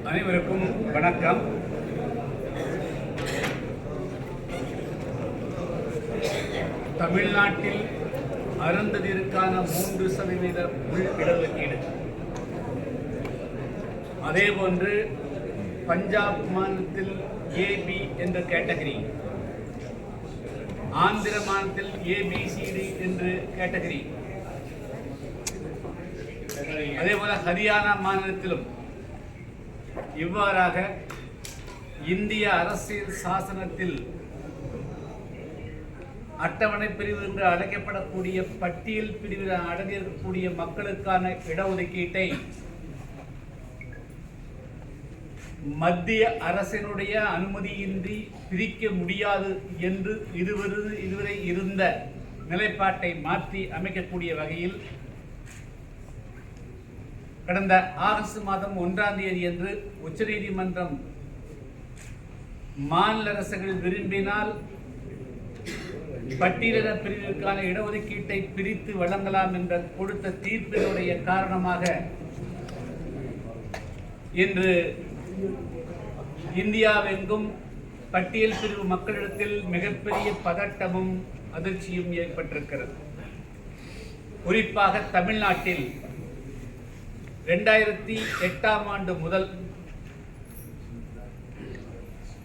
அனைவருக்கும் வணக்கம். தமிழ்நாட்டில் அருந்ததிற்கான 3% உள் இடஒதுக்கீடு, அதேபோன்று பஞ்சாப் மாநிலத்தில் ஏபி என்ற கேட்டகரி, ஆந்திர மாநிலத்தில் ஏபிசிடி என்று கேட்டகரி, அதேபோல ஹரியானா மாநிலத்திலும் இவ்வாறாக இந்திய அரசியல் சாசனத்தில் அட்டவணை பிரிவு என்று அழைக்கப்படக்கூடிய பட்டியல் பிரிவில் அடங்கியிருக்கக்கூடிய மக்களுக்கான இடஒதுக்கீட்டை மத்திய அரசினுடைய அனுமதியின்றி பிரிக்க முடியாது என்று இதுவரை இருந்த நிலைப்பாட்டை மாற்றி அமைக்கக்கூடிய வகையில் கடந்த ஆகஸ்ட் மாதம் 1ஆம் தேதி அன்று உச்சநீதிமன்றம் மாநில அரசுகள் விரும்பினால் பட்டியலின பிரிவிற்கான இடஒதுக்கீட்டை பிரித்து வழங்கலாம் என்ற கொடுத்த தீர்ப்பினுடைய காரணமாக இன்று இந்தியாவெங்கும் பட்டியல் பிரிவு மக்களிடத்தில் மிகப்பெரிய பதட்டமும் அதிர்ச்சியும் ஏற்பட்டிருக்கிறது. குறிப்பாக தமிழ்நாட்டில் 2008ஆம் ஆண்டு முதல்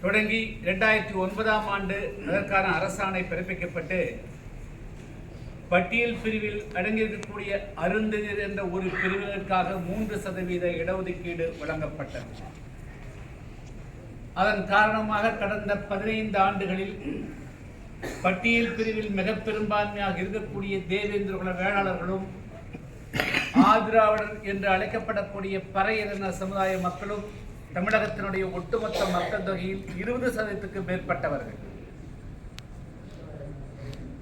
தொடங்கி 2009ஆம் ஆண்டு அதற்கான அரசாணை பிறப்பிக்கப்பட்டு பட்டியல் பிரிவில் அடங்கியிருக்கக்கூடிய அருந்ததியர் என்ற ஒரு பிரிவினருக்காக 3% இடஒதுக்கீடு வழங்கப்பட்டது. அதன் காரணமாக கடந்த 15 ஆண்டுகளில் பட்டியல் பிரிவில் மிக பெரும்பான்மையாக இருக்கக்கூடிய தேவேந்திர குல வேளாளர்களும் ஆதிராவிடர் என்று அழைக்கப்படக்கூடிய பறையரின சமுதாய மக்களும் தமிழகத்தினுடைய ஒட்டுமொத்த மக்கள் தொகையில் 20%க்கு மேற்பட்டவர்கள்.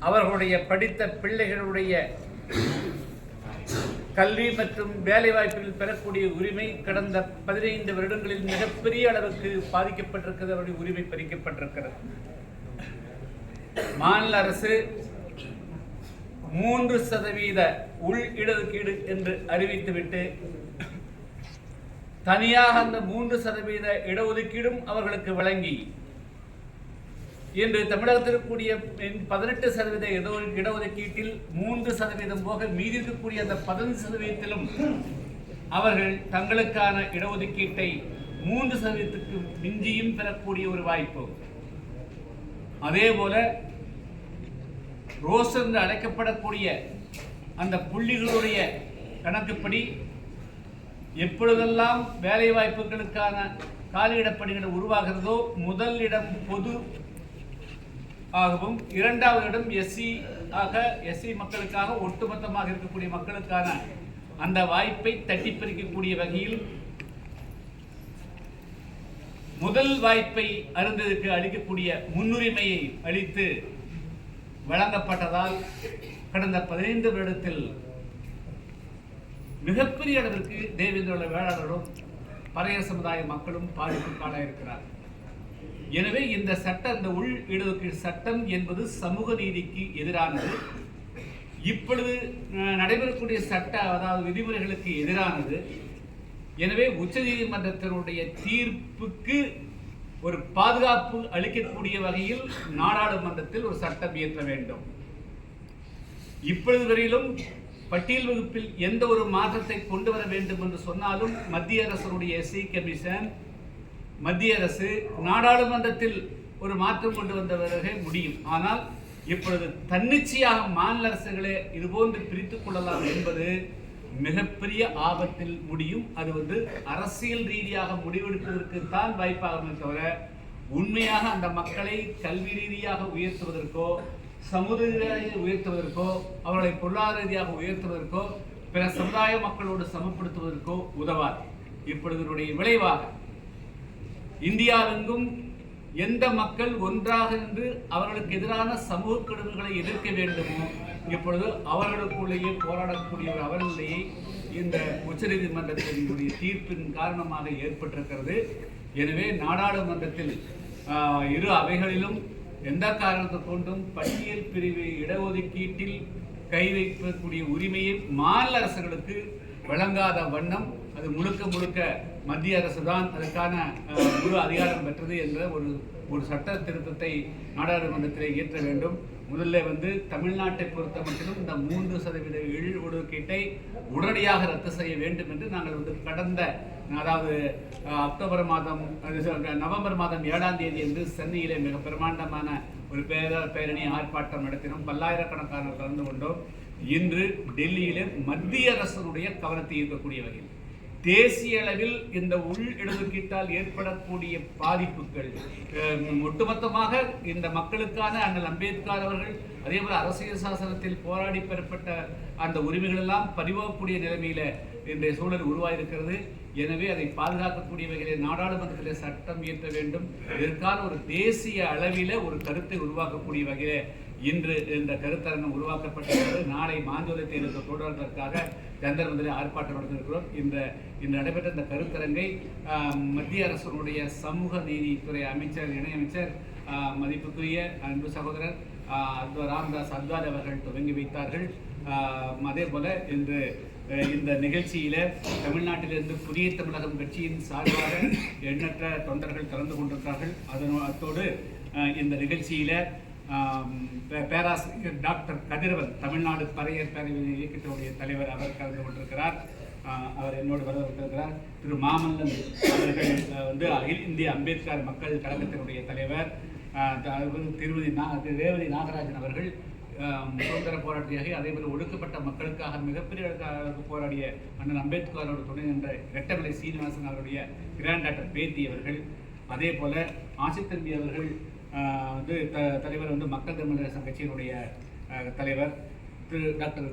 அவர்களுடைய படித்த பிள்ளைகளுடைய கல்வி மற்றும் வேலைவாய்ப்பில் பெறக்கூடிய உரிமை கடந்த 15 வருடங்களில் மிகப்பெரிய அளவுக்கு பாதிக்கப்பட்டிருக்கிறது. அவருடைய உரிமை பறிக்கப்பட்டிருக்கிறது. மாநில அரசு 3% உள் இடஒதுக்கீடு என்று அறிவித்துவிட்டு தனியாக அந்த 3% இடஒதுக்கீடும் அவர்களுக்கு வழங்கி இன்று தமிழகத்தில் இருக்கக்கூடிய 18% இடஒதுக்கீட்டில் 3% போக மீதி இருக்கக்கூடிய அந்த 15%த்திலும் அவர்கள் தங்களுக்கான இடஒதுக்கீட்டை 3%க்கு மிஞ்சியும் பெறக்கூடிய ஒரு வாய்ப்பு. அதேபோல ரோஸ் என்று அழைக்கப்படக்கூடிய அந்த புள்ளிகளுடைய கணக்குப்படி எப்பொழுதெல்லாம் வேலை வாய்ப்புகளுக்கான காலியிடப்பணிகள் உருவாகிறதோ முதல் இடம் பொது ஆகவும், 2வது இடம் எஸ்சி மக்களுக்காக ஒட்டுமொத்தமாக இருக்கக்கூடிய மக்களுக்கான அந்த வாய்ப்பை தட்டி பறிக்கக்கூடிய வகையில் முதல் வாய்ப்பை அருந்ததிற்கு அளிக்கக்கூடிய முன்னுரிமையை அளித்து வழங்கப்பட்டதால் கடந்த 15 வருடத்தில் மிகப்பெரிய அளவிற்கு தேவேந்திர குல வேளாளரும் பறையர் சமுதாய மக்களும் பாதிப்புக்கான இருக்கிறார். எனவே இந்த சட்டம், இந்த உள் இடஒதுக்கீடு சட்டம் என்பது சமூக நீதிக்கு எதிரானது. இப்பொழுது நடைபெறக்கூடிய அதாவது விதிமுறைகளுக்கு எதிரானது. எனவே உச்சநீதிமன்றத்தினுடைய தீர்ப்புக்கு ஒரு பாதுகாப்பு அளிக்கக்கூடிய வகையில் நாடாளுமன்றத்தில் ஒரு சட்டம் இயற்ற வேண்டும். இப்பொழுது வரையிலும் பட்டியல் வகுப்பில் எந்த ஒரு மாற்றத்தை கொண்டு வர வேண்டும் என்று சொன்னாலும் மத்திய அரசுடைய எஸ்சி கமிஷன், மத்திய அரசு நாடாளுமன்றத்தில் ஒரு மாற்றம் கொண்டு வந்தவர்களே முடியும். ஆனால் இப்பொழுது தன்னிச்சையாக மாநில அரசுகளே இதுபோன்று பிரித்துக் கொள்ளலாம் என்பது மிகப்பெரிய ஆபத்தில் முடியும். அது அரசியல் ரீதியாக முடிவெடுப்பதற்கு தான் வாய்ப்பாக தவிர உண்மையாக அந்த மக்களை கல்வி ரீதியாக உயர்த்துவதற்கோ, சமுதாய உயர்த்துவதற்கோ, அவர்களை பொருளாதார ரீதியாக உயர்த்துவதற்கோ, பிற சமுதாய மக்களோடு சமப்படுத்துவதற்கோ உதவாது. இப்பொழுது விளைவாக இந்தியாவெங்கும் எந்த மக்கள் ஒன்றாக நின்று அவர்களுக்கு எதிரான சமூக கெடுதல்களை எதிர்க்க வேண்டுமோ இப்பொழுது அவர்களுக்குள்ளேயே போராடக்கூடிய ஒரு அவலநிலையை இந்த உச்சநீதிமன்றத்தினுடைய தீர்ப்பின் காரணமாக ஏற்பட்டிருக்கிறது. எனவே நாடாளுமன்றத்தில் இரு அவைகளிலும் எந்த காரணத்தை கொண்டும் பட்டியல் பிரிவு இடஒதுக்கீட்டில் கை வைக்கக்கூடிய உரிமையை மாநில அரசுகளுக்கு வழங்காத வண்ணம் அது முழுக்க மத்திய அரசு தான் அதற்கான முழு அதிகாரம் பெற்றது என்ற ஒரு சட்ட திருத்தத்தை நாடாளுமன்றத்தில் இயற்ற வேண்டும். முதல்ல தமிழ்நாட்டை பொறுத்த மட்டிலும் இந்த 3% ஒதுக்கீட்டை உடனடியாக ரத்து செய்ய வேண்டும் என்று நாங்கள் கடந்த அதாவது நவம்பர் மாதம் 7ஆம் தேதி என்று சென்னையிலே மிக பிரமாண்டமான ஒரு பேரணி ஆர்ப்பாட்டம் நடத்தினோம். பல்லாயிரக்கணக்கான கலந்து கொண்டோம். இன்று டெல்லியிலே மத்திய அரசனுடைய கவனத்தை ஈர்க்கக்கூடிய வகையில் தேசிய அளவில் இந்த உள் இடஒதுக்கீட்டால் ஏற்படக்கூடிய பாதிப்புகள் ஒட்டுமொத்தமாக இந்த மக்களுக்கான அண்ணல் அம்பேத்கர் அவர்கள் அதேபோல அரசியல் சாசனத்தில் போராடி பெறப்பட்ட அந்த உரிமைகள் எல்லாம் பறிவோகக்கூடிய நிலைமையில இன்றைய சூழல் உருவாயிருக்கிறது. எனவே அதை பாதுகாக்கக்கூடிய வகையில் நாடாளுமன்றத்தில் சட்டம் இயற்ற வேண்டும். இதற்கான ஒரு தேசிய அளவில் ஒரு கருத்தை உருவாக்கக்கூடிய வகையில் இன்று இந்த கருத்தரங்கம் உருவாக்கப்பட்டிருக்கிறது. நாளை மாஞ்சோலை தேர்தலுக்கு தொடர்வதற்காக ஜந்தர் மந்திரில் ஆர்ப்பாட்டம் நடத்திருக்கிறோம். இந்த நடைபெற்ற இந்த கருத்தரங்கை மத்திய அரசினுடைய சமூக நீதித்துறை அமைச்சர் இணையமைச்சர் மதிப்புக்குரிய அன்பு சகோதரர் ராமதாஸ் அத்வாலே அவர்கள் துவங்கி வைத்தார்கள். அதே போல இன்று இந்த நிகழ்ச்சியில தமிழ்நாட்டிலிருந்து புதிய தமிழகம் கட்சியின் சார்பாக எண்ணற்ற தொண்டர்கள் கலந்து கொண்டிருக்கிறார்கள். அத்தோடு இந்த நிகழ்ச்சியில பேராசிரியர் டாக்டர் கதிரவன் தமிழ்நாடு பறையர் பேரவை இயக்கத்தினுடைய தலைவர் அவர் கலந்து கொண்டிருக்கிறார். அவர் என்னோடு வரவிருக்கிறார். திரு மாமல்லன் அவர்கள் அகில இந்திய அம்பேத்கர் மக்கள் கழகத்தினுடைய தலைவர். திருமதி ரேவதி நாகராஜன் அவர்கள் சுதந்திர போராட்டியாக அதேபோல் ஒடுக்கப்பட்ட மக்களுக்காக மிகப்பெரிய போராடிய அண்ணன் அம்பேத்கரோட துணை என்ற ரெட்டமலை சீனிவாசன் அவருடைய கிராண்ட் டாக்டர் பேத்தி அவர்கள். அதே போல ஆசித்தம்பி அவர்கள் தலைவர் மக்கள் தமிழரசு கட்சியினுடைய தலைவர். திரு டாக்டர்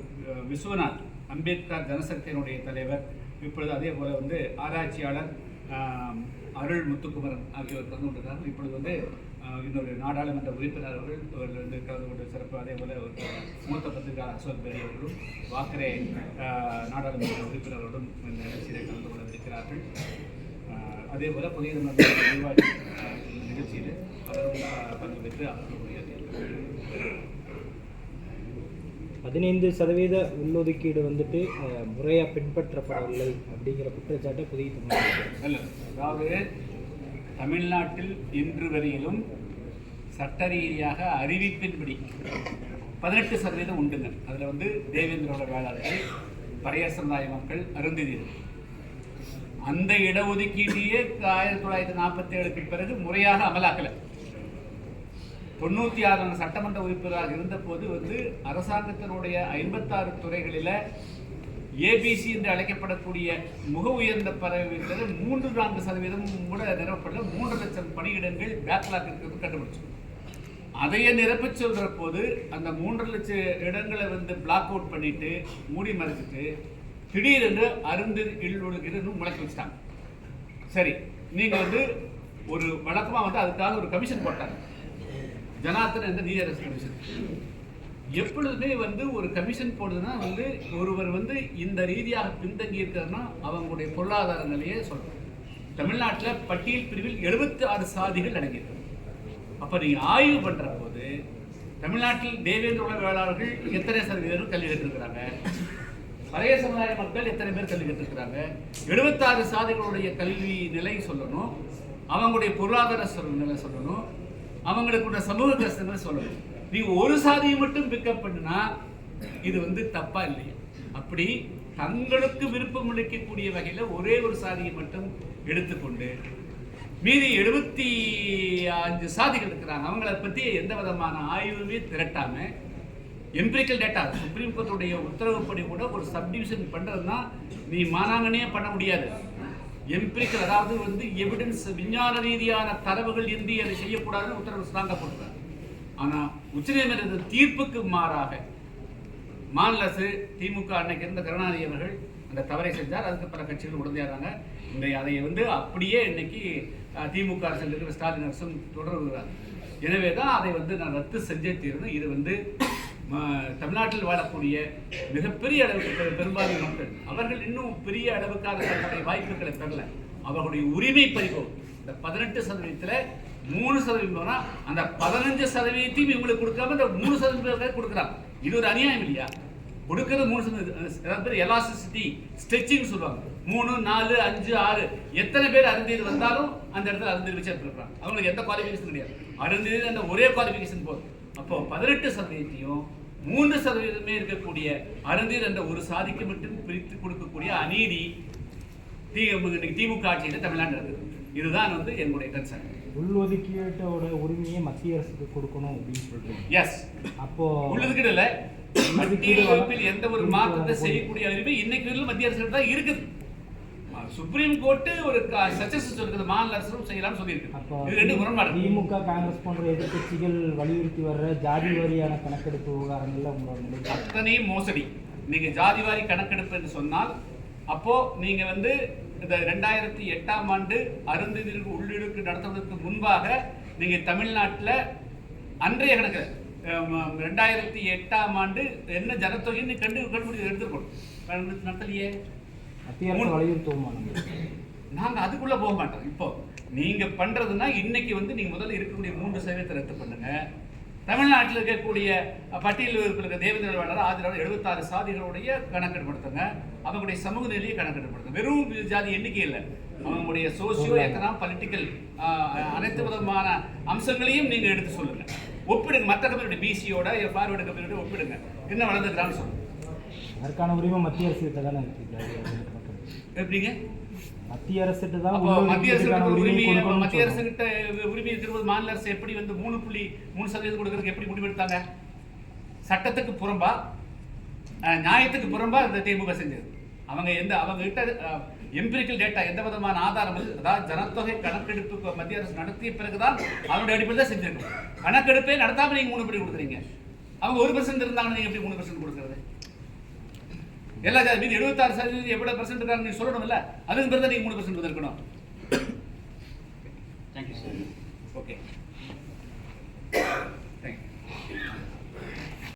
விஸ்வநாத் அம்பேத்கர் ஜனசக்தியினுடைய தலைவர். இப்பொழுது அதே போல ஆராய்ச்சியாளர் அருள் முத்துக்குமரன் ஆகியோர் கலந்து கொண்டிருக்கிறார்கள். இப்பொழுது இன்னொரு நாடாளுமன்ற உறுப்பினர் அவர்கள் கலந்து கொண்ட சிறப்பு. அதே போல மூத்த பத்திரிகையாளர் அசோக் பெரி அவர்களும் வாக்கரே நாடாளுமன்ற உறுப்பினர்களும் இந்த நிகழ்ச்சியில் கலந்து கொள்ள இருக்கிறார்கள். அதே போல புதிய நிர்வாகி நிகழ்ச்சியில் அவர்களும் பங்கு பெற்று அவர்களுடைய 15% உள்ளொதுக்கீடு முறையாக பின்பற்றப்படவில்லை அப்படிங்கிற குற்றச்சாட்டை புதிய தமிழ். அதாவது தமிழ்நாட்டில் இன்று வரையிலும் சட்ட ரீதியாக அறிவிப்பின்படி 18% உண்டுங்க. அதில் தேவேந்திரோட வேளாளர்கள் பறையர் சமுதாய மக்கள் அருந்ததியர் அந்த இடஒதுக்கீட்டையே 1947க்கு பிறகு முறையாக அமலாக்கலை. 96 சட்டமன்ற உறுப்பினராக இருந்தபோது அரசாங்கத்தினுடைய 56 துறைகளில் ஏபிசி என்று அழைக்கப்படக்கூடிய முக உயர்ந்த பதவியில் 3-4% கூட நிரப்பப்படல. 3 லட்சம் பணியிடங்கள் பேக்லாக் இருக்கிறது கண்டுபிடிச்சோம். அதையே நிரப்ப சொல்கிற போது அந்த 3 லட்சம் இடங்களை பிளாக் அவுட் பண்ணிட்டு மூடி மறைச்சிட்டு திடீரென்று ஒதுக்கீடு முளைக்க வச்சுட்டாங்க. சரி, நீங்கள் ஒரு வழக்கமாக அதுக்காக ஒரு கமிஷன் போட்டாங்க, ஜனார்த்தன் என்ற நீதியரசு கமிஷன். எப்பொழுதுமே ஒரு கமிஷன் போடுதுன்னா ஒருவர் இந்த ரீதியாக பின்தங்கி இருக்கிறதுனா அவங்களுடைய பொருளாதார நிலையை சொல்றோம். தமிழ்நாட்டில் பட்டியல் பிரிவில் 76 சாதிகள் அடங்கியிருக்கு. அப்ப நீங்க ஆய்வு பண்ற போது தமிழ்நாட்டில் தேவேந்திர உலக வேளாளர்கள் எத்தனை சதவீதம் கல்வி கற்றிருக்கிறாங்க, பழைய சமுதாய மக்கள் எத்தனை பேர் கல்வி கற்றிருக்கிறாங்க, 76 சாதிகளுடைய கல்வி நிலை சொல்லணும், அவங்களுடைய பொருளாதார நிலை சொல்லணும், அவங்களுக்குள்ள சமூக கஷ்டங்களை சொல்லணும். நீங்க ஒரு சாதியை மட்டும் பிக்கப் பண்ணுனா இது தப்பா இல்லையா? அப்படி தங்களுக்கு விருப்பம் அளிக்கக்கூடிய வகையில ஒரே ஒரு சாதியை மட்டும் எடுத்துக்கொண்டு மீதி 75 சாதிகள் இருக்கிறாங்க. அவங்கள பத்தி எந்த விதமான ஆய்வுமே திரட்டாம எம்பிரிக்கல் டேட்டா சுப்ரீம் கோர்ட்டுடைய உத்தரவுப்படி கூட ஒரு சப்டிவிஷன் பண்றதுன்னா நீ மானாங்கனே பண்ண முடியாது. எம்பிரிக்கல் அதாவது எவிடன்ஸ் விஞ்ஞான ரீதியான தரவுகள் இன்றி அதை செய்யக்கூடாதுன்னு உத்தரவு ஸ்ட்ராங்கா போட்டுறாங்க. ஆனா உச்சநீதிமன்ற தீர்ப்புக்கு மாறாக மாநில அரசு திமுக அன்னைக்கு இருந்த கருணாநிதி அவர்கள் அந்த தவறை செஞ்சார். அதுக்கு பல கட்சிகள் உடந்தையாகிறாங்க. அதை அப்படியே இன்னைக்கு திமுக அரசில் இருக்கிற ஸ்டாலின் அரசும் தொடர்கிறார். எனவே தான் அதை நான் ரத்து செஞ்சே தீரணும். இது தமிழ்நாட்டில் வாழக்கூடிய மிகப்பெரிய அளவுக்கு பெரும்பாலான மக்கள் அவர்கள் இன்னும் பெரிய அளவுக்கான தங்களுடைய வாய்ப்புகளை பெறல. அவர்களுடைய உரிமை பறிபோம். இந்த 18% 3% அந்த 15% இவங்களுக்கு கொடுக்காம இந்த 3% கொடுக்குறாங்க. இது ஒரு அநியாயம் இல்லையா? கொடுக்கறது 3%. எலாஸ்டிசிட்டி ஸ்ட்ரெச்சிங் சொல்லுவாங்க. 3, 4, 5, 6 எத்தனை பேர் அருந்தீர் வந்தாலும் அந்த இடத்துல அருந்தீர் வச்சு எடுத்துருக்காங்க. அவங்களுக்கு எந்த குவாலிஃபிகேஷன் கிடையாது. அருந்தீர் அந்த ஒரே குவாலிஃபிகேஷன் போதும். அப்போ 18%, 3% இருக்கக்கூடிய அருந்தீர் என்ற ஒரு சாதிக்கு மட்டும் பிரித்து கொடுக்கக்கூடிய அநீதி திமுக ஆட்சியில் தமிழ்நாடு இருக்குது. இதுதான் என்னுடைய கன்சர்ன். உள்ஒதுக்கீட்டோட உரிமையை மத்திய அரசுக்கு கொடுக்கணும் அப்படின்னு சொல்றீங்க. எஸ். அப்போ உள்ளதுக்கிட்ட இல்ல, மத்திய வகுப்பில் எந்த ஒரு மாற்றத்தை செய்யக்கூடிய உரிமை இன்னைக்கு மத்திய அரசு தான் இருக்குது. சுப்ரீம் கோர்ட் ஒரு சஜஷன் இருக்குது, மாநில அரசும் செய்யலாம்னு சொல்லியிருக்கு. இது ரெண்டு முரண்பாடு. திமுக காங்கிரஸ் போன்ற எதிர்கட்சிகள் வலியுறுத்தி வர்ற ஜாதி வாரியான கணக்கெடுப்பு விவகாரங்கள்ல உங்களோட நிலை அத்தனையும் மோசடி. நீங்க ஜாதி வாரி கணக்கெடுப்பு என்று சொன்னால் அப்போ நீங்க இந்த 2008ஆம் ஆண்டு அருந்ததியர் உள்ளிடுக்கு நடத்துவதற்கு முன்பாக நீங்க தமிழ்நாட்டில் அன்றைய கணக்கு 2008ஆம் ஆண்டு என்ன ஜனத்தொகைன்னு கண்டுபிடிச்சு எடுத்துருக்கணும். நடத்தலையே. மத்திய அரசு வலியுறுத்துவோம். நாங்க அதுக்குள்ள போக மாட்டோம். இப்போ நீங்க பண்றதுன்னா இன்னைக்கு நீங்க முதல்ல இருக்கக்கூடிய 3% ரத்து பண்ணுங்க. தமிழ்நாட்டில் இருக்கக்கூடிய பட்டியலில் இருக்கிற தேவேந்திர வேளாளர் ஆதிராளர் 76 சாதிகளுடைய கணக்கெடுப்படுத்துங்க. அவங்களுடைய சமூக நிலையை கணக்கெடுப்படுத்துங்க. வெறும் ஜாதி எண்ணிக்கை இல்லை, அவங்களுடைய சோசியோ எக்கனாமிக் பொலிட்டிக்கல் அனைத்து விதமான அம்சங்களையும் நீங்க எடுத்து சொல்லுங்க. ஒப்பிடுங்க. மற்ற கம்பெனியோட பிசியோட ஃபார்வர்டு கம்பெனியோட ஒப்பிடுங்க. என்ன வளர்ந்துக்கிறான்னு சொல்லுங்க. அதற்கான உரிமை மத்திய அரசு கிட்ட தானே இருக்கு. எப்படிங்க? மத்திய அரசுகிட்ட தான் மத்திய அரசு கிட்ட உரிமை இருக்கிறது. மாநில அரசு எப்படி 3.3% கொடுக்கறதுக்கு எப்படி முடிவெடுத்தாங்க? சட்டத்துக்கு புறம்பா, நியாயத்துக்கு புறம்பா இந்த திமுக செஞ்சது. அவங்க கிட்ட எம்பிரிக்கல் டேட்டா, எந்த விதமான ஆதாரம், அதாவது ஜனத்தொகை கணக்கெடுப்பு மத்திய அரசு நடத்திய பிறகுதான் அதனுடைய அடிப்படையில் தான் செஞ்சிருக்கோம். கணக்கெடுப்பே நடத்தாம நீங்க 3% கொடுக்குறீங்க. அவங்க 1% இருந்தாங்க, நீங்க எப்படி 3% கொடுக்குறது? எல்லா ஜாதி மீது 76% எவ்வளவு % இருக்காங்க நீங்க சொல்லணும்ல. அதுக்கு பிறகு நீங்க 3% இருக்கணும். Thank you sir. ஓகே.